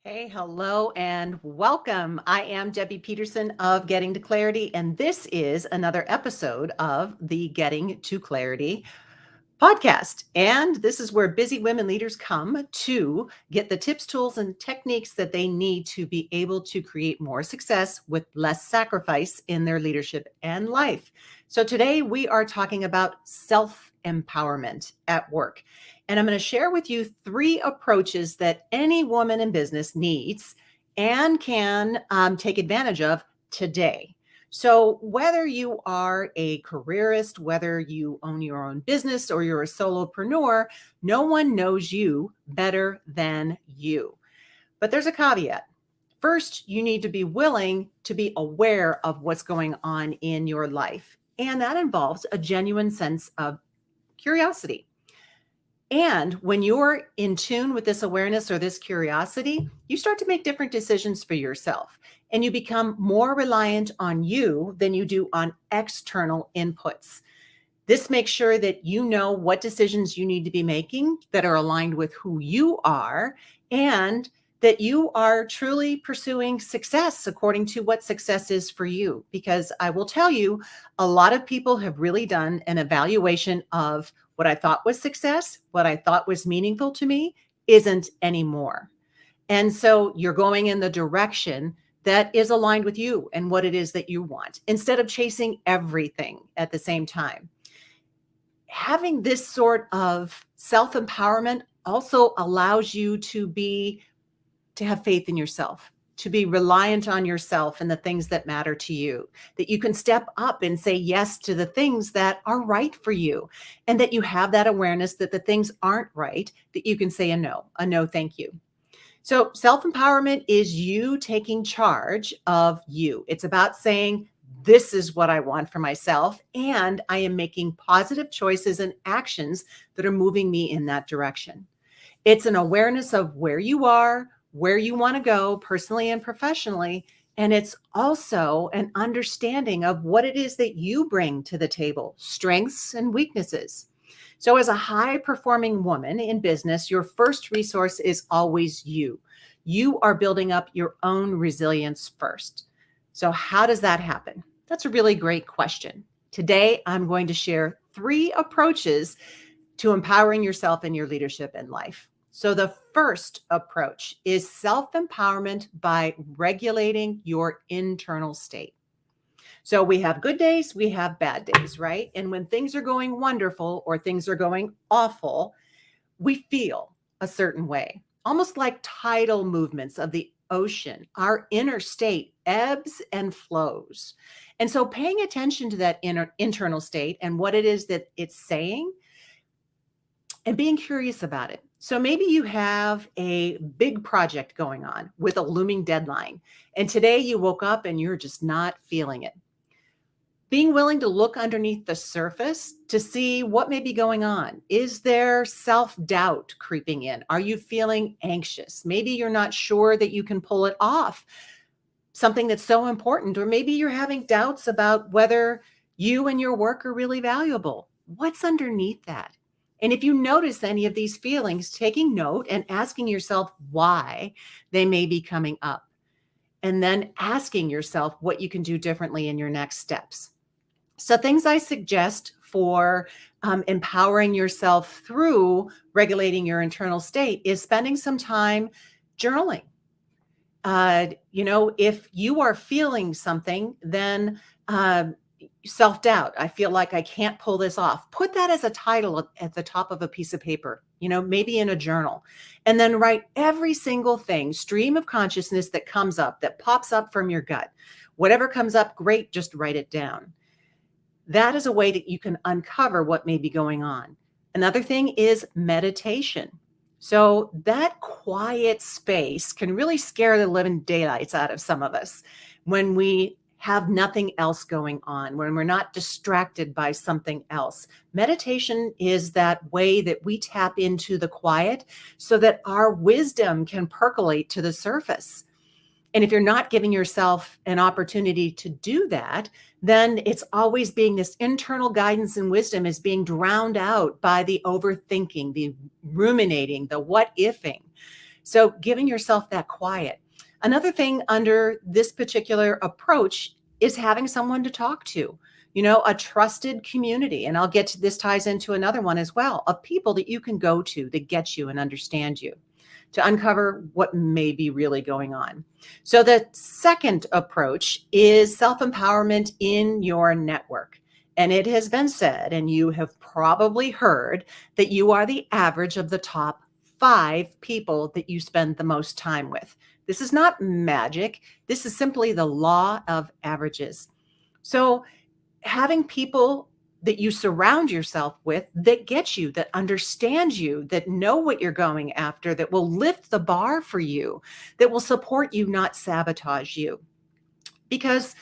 Hey, hello, and welcome. I am Debbie Peterson of Getting to Clarity, and this is another episode of the Getting to Clarity podcast. And this is where busy women leaders come to get the tips, tools, and techniques that they need to be able to create more success with less sacrifice in their leadership and life. So today we are talking about self-empowerment at work. And I'm going to share with you 3 approaches that any woman in business needs and can take advantage of today. So, whether you are a careerist, whether you own your own business, or you're a solopreneur, no one knows you better than you. But there's a caveat. First, you need to be willing to be aware of what's going on in your life. And that involves a genuine sense of curiosity. And when you're in tune with this awareness or this curiosity, you start to make different decisions for yourself and you become more reliant on you than you do on external inputs. This makes sure that you know what decisions you need to be making that are aligned with who you are and that you are truly pursuing success according to what success is for you. Because I will tell you, a lot of people have really done an evaluation of what I thought was success, what I thought was meaningful to me, isn't anymore. And so you're going in the direction that is aligned with you and what it is that you want instead of chasing everything at the same time. Having this sort of self-empowerment also allows you to have faith in yourself, to be reliant on yourself and the things that matter to you, that you can step up and say yes to the things that are right for you, and that you have that awareness that the things aren't right, that you can say a no, thank you. So self-empowerment is you taking charge of you. It's about saying, this is what I want for myself, and I am making positive choices and actions that are moving me in that direction. It's an awareness of where you are, where you want to go personally and professionally. And it's also an understanding of what it is that you bring to the table, strengths and weaknesses. So, as a high performing woman in business, your first resource is always you. You are building up your own resilience first. So, how does that happen? That's a really great question. Today, I'm going to share 3 approaches to empowering yourself in your leadership and life. So, the first approach is self empowerment by regulating your internal state. So, we have good days, we have bad days, right? And when things are going wonderful or things are going awful, we feel a certain way, almost like tidal movements of the ocean. Our inner state ebbs and flows. And so, paying attention to that internal state and what it is that it's saying and being curious about it. So maybe you have a big project going on with a looming deadline, and today you woke up and you're just not feeling it. Being willing to look underneath the surface to see what may be going on. Is there self-doubt creeping in? Are you feeling anxious? Maybe you're not sure that you can pull it off, something that's so important, or maybe you're having doubts about whether you and your work are really valuable. What's underneath that? And if you notice any of these feelings, taking note and asking yourself why they may be coming up, and then asking yourself what you can do differently in your next steps. So, things I suggest for empowering yourself through regulating your internal state is spending some time journaling. If you are feeling something, then self doubt, I feel like I can't pull this off. Put that as a title at the top of a piece of paper, maybe in a journal, and then write every single thing, stream of consciousness that comes up, that pops up from your gut. Whatever comes up, great, just write it down. That is a way that you can uncover what may be going on. Another thing is meditation. So that quiet space can really scare the living daylights out of some of us when we have nothing else going on, when we're not distracted by something else. Meditation is that way that we tap into the quiet so that our wisdom can percolate to the surface. And if you're not giving yourself an opportunity to do that, then it's always being this internal guidance and wisdom is being drowned out by the overthinking, the ruminating, the what ifing. So giving yourself that quiet. Another thing under this particular approach is having someone to talk to, a trusted community. And I'll get to this, ties into another one as well, of people that you can go to that get you and understand you, to uncover what may be really going on. So the second approach is self-empowerment in your network. And it has been said, and you have probably heard, that you are the average of the top 5 people that you spend the most time with. This is not magic. This is simply the law of averages. So having people that you surround yourself with that get you, that understand you, that know what you're going after, that will lift the bar for you, that will support you, not sabotage you. Because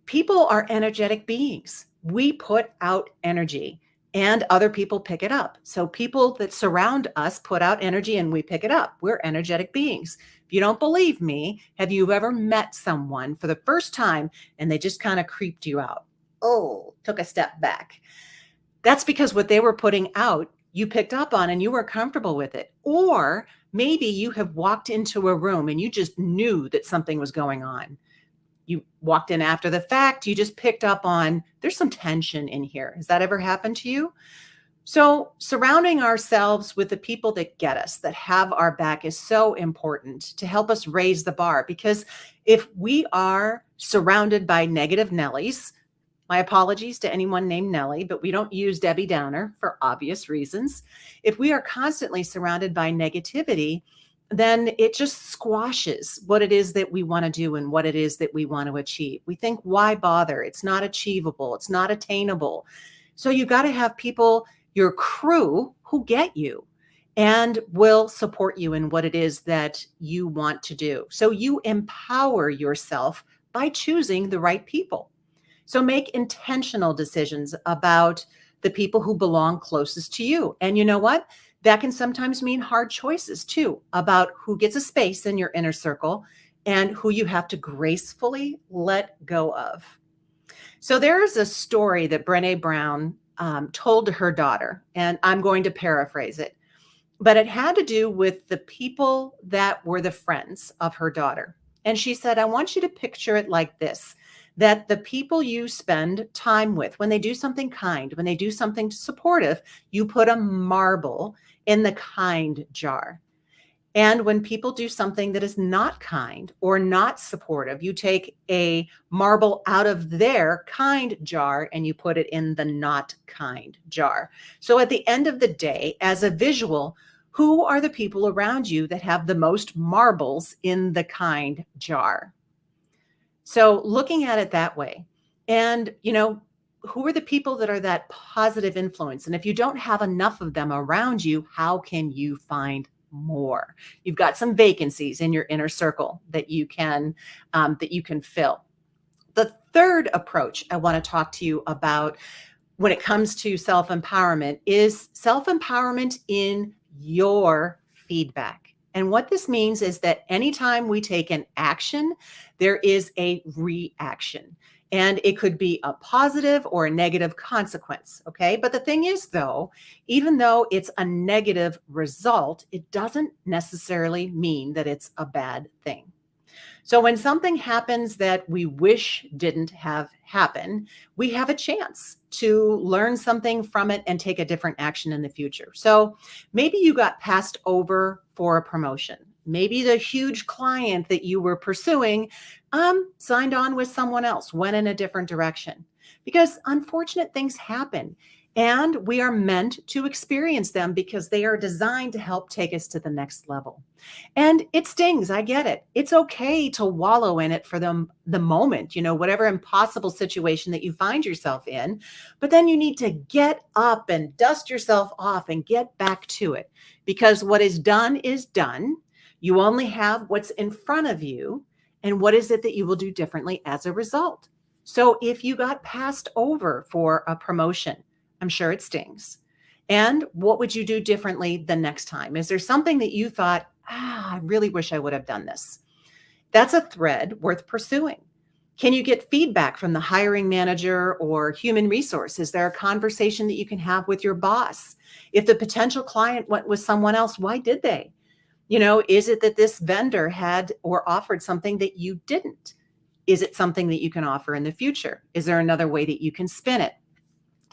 people are energetic beings. We put out energy and other people pick it up. So people that surround us put out energy and we pick it up. We're energetic beings. If you don't believe me, have you ever met someone for the first time and they just kind of creeped you out? Oh, took a step back. That's because what they were putting out, you picked up on and you were comfortable with it. Or maybe you have walked into a room and you just knew that something was going on. You walked in after the fact, you just picked up on there's some tension in here. Has that ever happened to you? So surrounding ourselves with the people that get us, that have our back, is so important to help us raise the bar. Because if we are surrounded by negative Nellies, my apologies to anyone named Nellie, but we don't use Debbie Downer for obvious reasons. If we are constantly surrounded by negativity, then it just squashes what it is that we want to do and what it is that we want to achieve. We think, why bother? It's not achievable. It's not attainable. So you got to have people, your crew, who get you and will support you in what it is that you want to do. So you empower yourself by choosing the right people. So make intentional decisions about the people who belong closest to you. And you know what? That can sometimes mean hard choices too, about who gets a space in your inner circle and who you have to gracefully let go of. So there is a story that Brené Brown told to her daughter, and I'm going to paraphrase it, but it had to do with the people that were the friends of her daughter. And she said, I want you to picture it like this, that the people you spend time with, when they do something kind, when they do something supportive, you put a marble in the kind jar. And when people do something that is not kind or not supportive, you take a marble out of their kind jar and you put it in the not kind jar. So at the end of the day, as a visual, who are the people around you that have the most marbles in the kind jar? So looking at it that way, and, who are the people that are that positive influence? And if you don't have enough of them around you, how can you find more? You've got some vacancies in your inner circle that you can fill. The third approach I want to talk to you about when it comes to self-empowerment is self-empowerment in your feedback. And what this means is that anytime we take an action, there is a reaction. And it could be a positive or a negative consequence. Okay. But the thing is, though, even though it's a negative result, it doesn't necessarily mean that it's a bad thing. So when something happens that we wish didn't have happen, we have a chance to learn something from it and take a different action in the future. So maybe you got passed over for a promotion. Maybe the huge client that you were pursuing signed on with someone else, went in a different direction, because unfortunate things happen. And we are meant to experience them because they are designed to help take us to the next level. And it stings. I get it. It's okay to wallow in it for the moment, whatever impossible situation that you find yourself in. But then you need to get up and dust yourself off and get back to it, because what is done is done. You only have what's in front of you. And what is it that you will do differently as a result? So if you got passed over for a promotion, I'm sure it stings. And what would you do differently the next time? Is there something that you thought, I really wish I would have done this? That's a thread worth pursuing. Can you get feedback from the hiring manager or human resource? Is there a conversation that you can have with your boss? If the potential client went with someone else, why did they? Is it that this vendor had or offered something that you didn't? Is it something that you can offer in the future? Is there another way that you can spin it?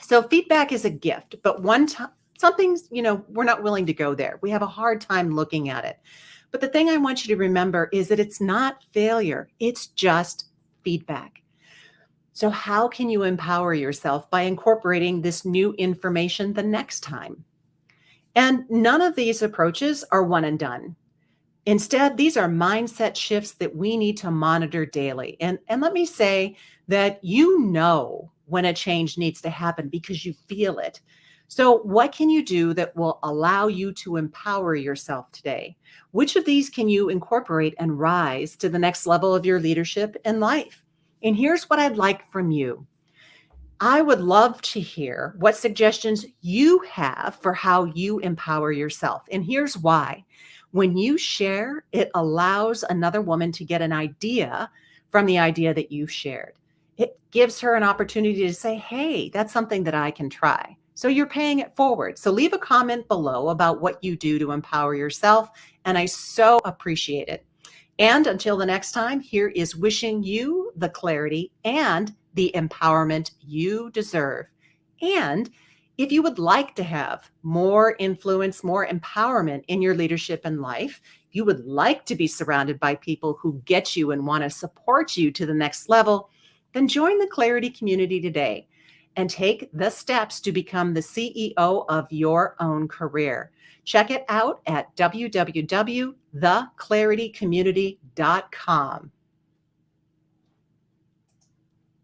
So feedback is a gift, but one time, something's, we're not willing to go there. We have a hard time looking at it. But the thing I want you to remember is that it's not failure, it's just feedback. So, how can you empower yourself by incorporating this new information the next time? And none of these approaches are one and done. Instead, these are mindset shifts that we need to monitor daily. And let me say that when a change needs to happen because you feel it. So, what can you do that will allow you to empower yourself today? Which of these can you incorporate and rise to the next level of your leadership and life? And here's what I'd like from you. I would love to hear what suggestions you have for how you empower yourself. And here's why. When you share, it allows another woman to get an idea from the idea that you shared. It gives her an opportunity to say, hey, that's something that I can try. So you're paying it forward. So leave a comment below about what you do to empower yourself. And I so appreciate it. And until the next time, here is wishing you the clarity and the empowerment you deserve. And if you would like to have more influence, more empowerment in your leadership and life, you would like to be surrounded by people who get you and want to support you to the next level, then join the Clarity community today and take the steps to become the CEO of your own career. Check it out at www.theclaritycommunity.com.